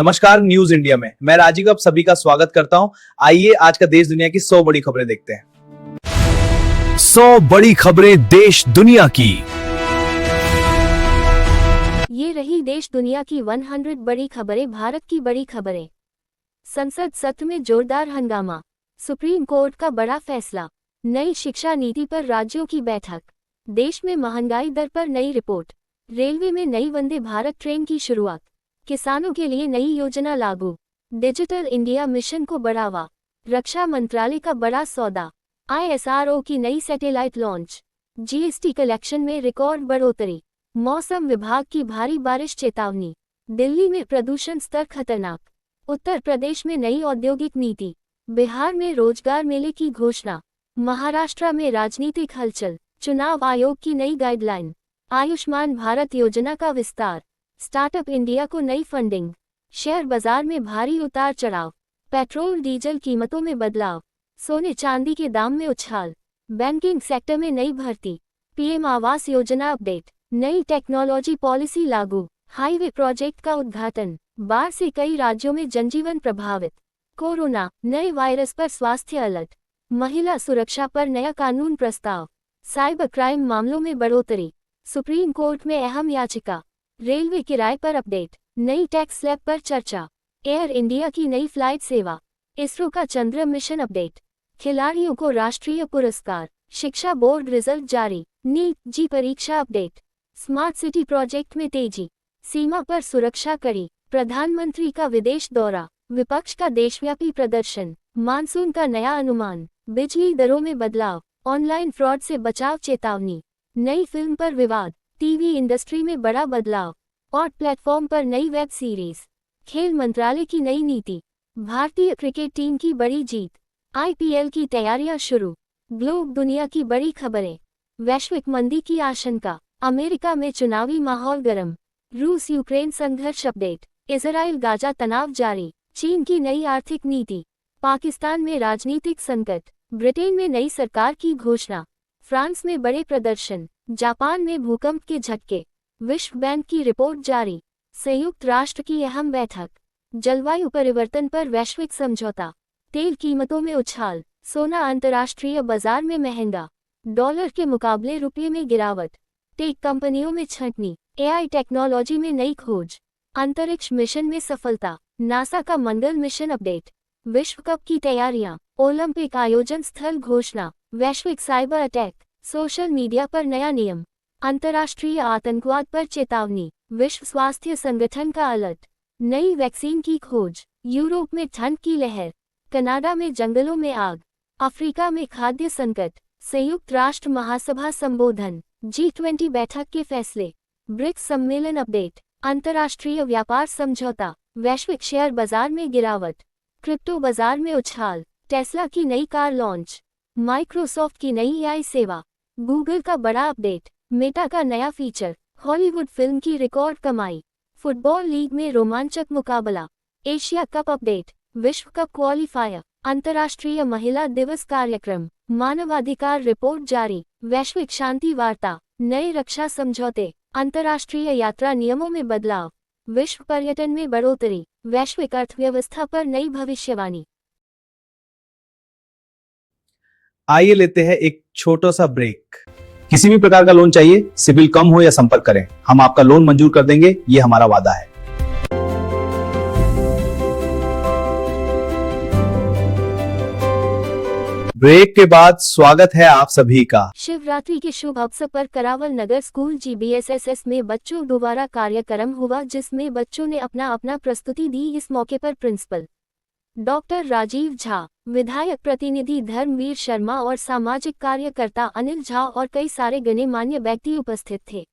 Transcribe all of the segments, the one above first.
नमस्कार, news India में मैं राजीव आप सभी का स्वागत करता हूं। आइए आज का देश दुनिया की 100 बड़ी खबरें देखते हैं। 100 बड़ी खबरें देश दुनिया की। ये रही देश दुनिया की 100 बड़ी खबरें। भारत की बड़ी खबरें। संसद सत्र में जोरदार हंगामा। सुप्रीम कोर्ट का बड़ा फैसला। नई शिक्षा नीति पर राज्यों की बैठक। देश में महंगाई दर पर नई रिपोर्ट। रेलवे में नई वंदे भारत ट्रेन की शुरुआत। किसानों के लिए नई योजना लागू। डिजिटल इंडिया मिशन को बढ़ावा। रक्षा मंत्रालय का बड़ा सौदा। ISRO की नई सैटेलाइट लॉन्च। जीएसटी कलेक्शन में रिकॉर्ड बढ़ोतरी। मौसम विभाग की भारी बारिश चेतावनी। दिल्ली में प्रदूषण स्तर खतरनाक। उत्तर प्रदेश में नई औद्योगिक नीति। बिहार में रोजगार मेले की घोषणा। महाराष्ट्र में राजनीतिक हलचल। चुनाव आयोग की नई गाइडलाइन। आयुष्मान भारत योजना का विस्तार। स्टार्टअप इंडिया को नई फंडिंग। शेयर बाजार में भारी उतार चढ़ाव। पेट्रोल डीजल कीमतों में बदलाव। सोने चांदी के दाम में उछाल। बैंकिंग सेक्टर में नई भर्ती। PM Awas Yojana update. नई टेक्नोलॉजी पॉलिसी लागू। हाईवे प्रोजेक्ट का उद्घाटन। बाढ़ से कई राज्यों में जनजीवन प्रभावित। कोरोना नए वायरस पर स्वास्थ्य अलर्ट। महिला सुरक्षा पर नया कानून प्रस्ताव। साइबर क्राइम मामलों में बढ़ोतरी। सुप्रीम कोर्ट में अहम याचिका। रेलवे किराए पर अपडेट। नई टैक्स स्लैब पर चर्चा। एयर इंडिया की नई फ्लाइट सेवा। इसरो का चंद्र मिशन अपडेट। खिलाड़ियों को राष्ट्रीय पुरस्कार। शिक्षा बोर्ड रिजल्ट जारी। नीट जी परीक्षा अपडेट। स्मार्ट सिटी प्रोजेक्ट में तेजी। सीमा पर सुरक्षा कड़ी। प्रधानमंत्री का विदेश दौरा। विपक्ष का देशव्यापी प्रदर्शन। मानसून का नया अनुमान। बिजली दरों में बदलाव। ऑनलाइन फ्रॉड से बचाव चेतावनी। नई फिल्म पर विवाद। टीवी इंडस्ट्री में बड़ा बदलाव। और प्लेटफॉर्म पर नई वेब सीरीज। खेल मंत्रालय की नई नीति। भारतीय क्रिकेट टीम की बड़ी जीत। IPL की तैयारियां शुरू। ग्लोब दुनिया की बड़ी खबरें। वैश्विक मंदी की आशंका। अमेरिका में चुनावी माहौल गर्म। रूस यूक्रेन संघर्ष अपडेट। इजराइल गाजा तनाव जारी। चीन की नई आर्थिक नीति। पाकिस्तान में राजनीतिक संकट। ब्रिटेन में नई सरकार की घोषणा। फ्रांस में बड़े प्रदर्शन। जापान में भूकंप के झटके। विश्व बैंक की रिपोर्ट जारी। संयुक्त राष्ट्र की अहम बैठक। जलवायु परिवर्तन पर वैश्विक समझौता। तेल कीमतों में उछाल। सोना अंतर्राष्ट्रीय बाजार में महंगा। डॉलर के मुकाबले रुपये में गिरावट। टेक कंपनियों में छंटनी। AI टेक्नोलॉजी में नई खोज। अंतरिक्ष मिशन में सफलता। नासा का मंगल मिशन अपडेट। विश्व कप की तैयारियां। ओलंपिक आयोजन स्थल घोषणा। वैश्विक साइबर अटैक। सोशल मीडिया पर नया नियम। अंतर्राष्ट्रीय आतंकवाद पर चेतावनी। विश्व स्वास्थ्य संगठन का अलर्ट। नई वैक्सीन की खोज। यूरोप में ठंड की लहर। कनाडा में जंगलों में आग। अफ्रीका में खाद्य संकट। संयुक्त राष्ट्र महासभा संबोधन। G20 बैठक के फैसले। ब्रिक्स सम्मेलन अपडेट। अंतर्राष्ट्रीय व्यापार समझौता। वैश्विक शेयर बाजार में गिरावट। क्रिप्टो बाजार में उछाल। टेस्ला की नई कार लॉन्च। माइक्रोसॉफ्ट की नई AI सेवा। गूगल का बड़ा अपडेट। मेटा का नया फीचर। हॉलीवुड फिल्म की रिकॉर्ड कमाई। फुटबॉल लीग में रोमांचक मुकाबला। Asia cup update. विश्व कप क्वालिफायर। अंतर्राष्ट्रीय महिला दिवस कार्यक्रम। मानवाधिकार रिपोर्ट जारी। वैश्विक शांति वार्ता। नए रक्षा समझौते। अंतर्राष्ट्रीय यात्रा नियमों में बदलाव। विश्व पर्यटन में बढ़ोतरी। वैश्विक अर्थव्यवस्था पर नई भविष्यवाणी। आइए लेते हैं एक छोटा सा ब्रेक। किसी भी प्रकार का लोन चाहिए, सिबिल कम हो या संपर्क करें, हम आपका लोन मंजूर कर देंगे, ये हमारा वादा है। ब्रेक के बाद स्वागत है आप सभी का। शिवरात्रि के शुभ अवसर पर करावल नगर स्कूल GBSSS में बच्चों द्वारा कार्यक्रम हुआ, जिसमें बच्चों ने अपना प्रस्तुति दी। इस मौके पर प्रिंसिपल डॉक्टर राजीव झा, विधायक प्रतिनिधि धर्मवीर शर्मा और सामाजिक कार्यकर्ता अनिल झा और कई सारे गणमान्य व्यक्ति उपस्थित थे।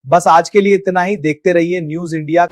बस आज के लिए इतना ही। देखते रहिए न्यूज इंडिया।